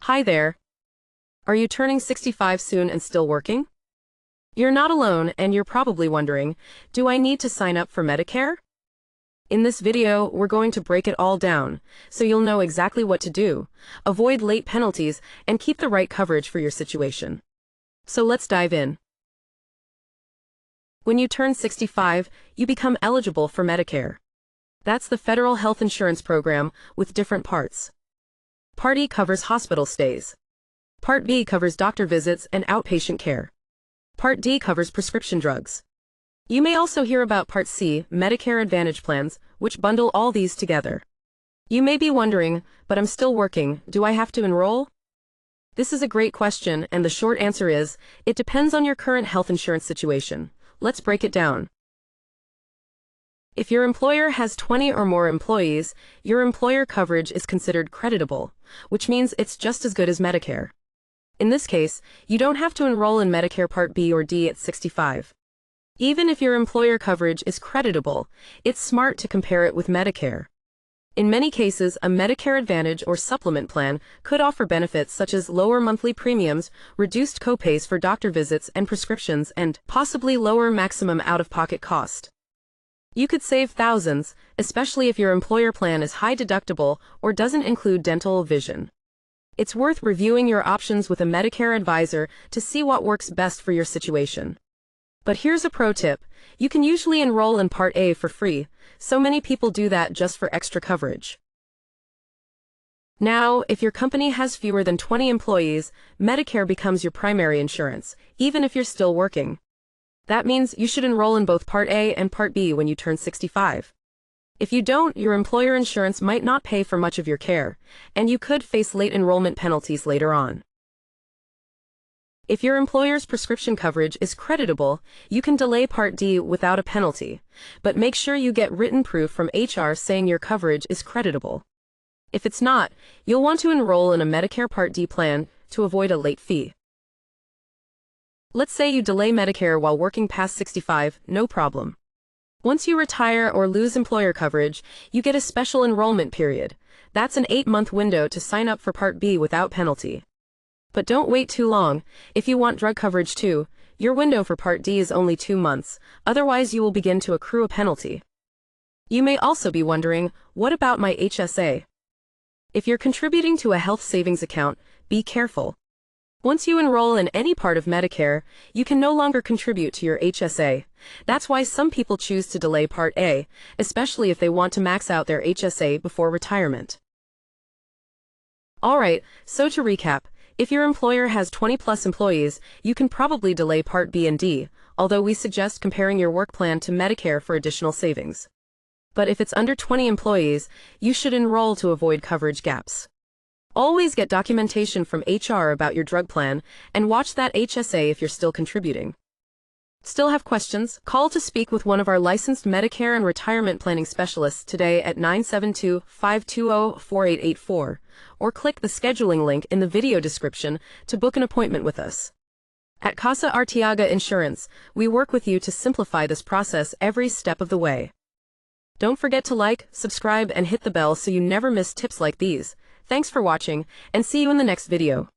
Hi there. Are you turning 65 soon and still working? You're not alone, and you're probably wondering, do I need to sign up for Medicare? In this video, we're going to break it all down, so you'll know exactly what to do, avoid late penalties, and keep the right coverage for your situation. So let's dive in. When you turn 65, you become eligible for Medicare. That's the federal health insurance program with different parts. Part A covers hospital stays. Part B covers doctor visits and outpatient care. Part D covers prescription drugs. You may also hear about Part C, Medicare Advantage plans, which bundle all these together. You may be wondering, but I'm still working, do I have to enroll? This is a great question, and the short answer is, it depends on your current health insurance situation. Let's break it down. If your employer has 20 or more employees, your employer coverage is considered creditable, which means it's just as good as Medicare. In this case, you don't have to enroll in Medicare Part B or D at 65. Even if your employer coverage is creditable, it's smart to compare it with Medicare. In many cases, a Medicare Advantage or supplement plan could offer benefits such as lower monthly premiums, reduced copays for doctor visits and prescriptions, and possibly lower maximum out-of-pocket cost. You could save thousands, especially if your employer plan is high deductible or doesn't include dental or vision. It's worth reviewing your options with a Medicare advisor to see what works best for your situation. But here's a pro tip. You can usually enroll in Part A for free, so many people do that just for extra coverage. Now, if your company has fewer than 20 employees, Medicare becomes your primary insurance, even if you're still working. That means you should enroll in both Part A and Part B when you turn 65. If you don't, your employer insurance might not pay for much of your care, and you could face late enrollment penalties later on. If your employer's prescription coverage is creditable, you can delay Part D without a penalty, but make sure you get written proof from HR saying your coverage is creditable. If it's not, you'll want to enroll in a Medicare Part D plan to avoid a late fee. Let's say you delay Medicare while working past 65, no problem. Once you retire or lose employer coverage, you get a special enrollment period. That's an 8-month window to sign up for Part B without penalty. But don't wait too long. If you want drug coverage too, your window for Part D is only 2 months, otherwise you will begin to accrue a penalty. You may also be wondering, what about my HSA? If you're contributing to a health savings account, be careful. Once you enroll in any part of Medicare, you can no longer contribute to your HSA. That's why some people choose to delay Part A, especially if they want to max out their HSA before retirement. Alright, so to recap, if your employer has 20+ employees, you can probably delay Part B and D, although we suggest comparing your work plan to Medicare for additional savings. But if it's under 20 employees, you should enroll to avoid coverage gaps. Always get documentation from HR about your drug plan, and watch that HSA if you're still contributing. Still have questions? Call to speak with one of our licensed Medicare and retirement planning specialists today at 972-520-4884, or click the scheduling link in the video description to book an appointment with us. At Casa Arteaga Insurance, we work with you to simplify this process every step of the way. Don't forget to like, subscribe, and hit the bell so you never miss tips like these. Thanks for watching, and see you in the next video.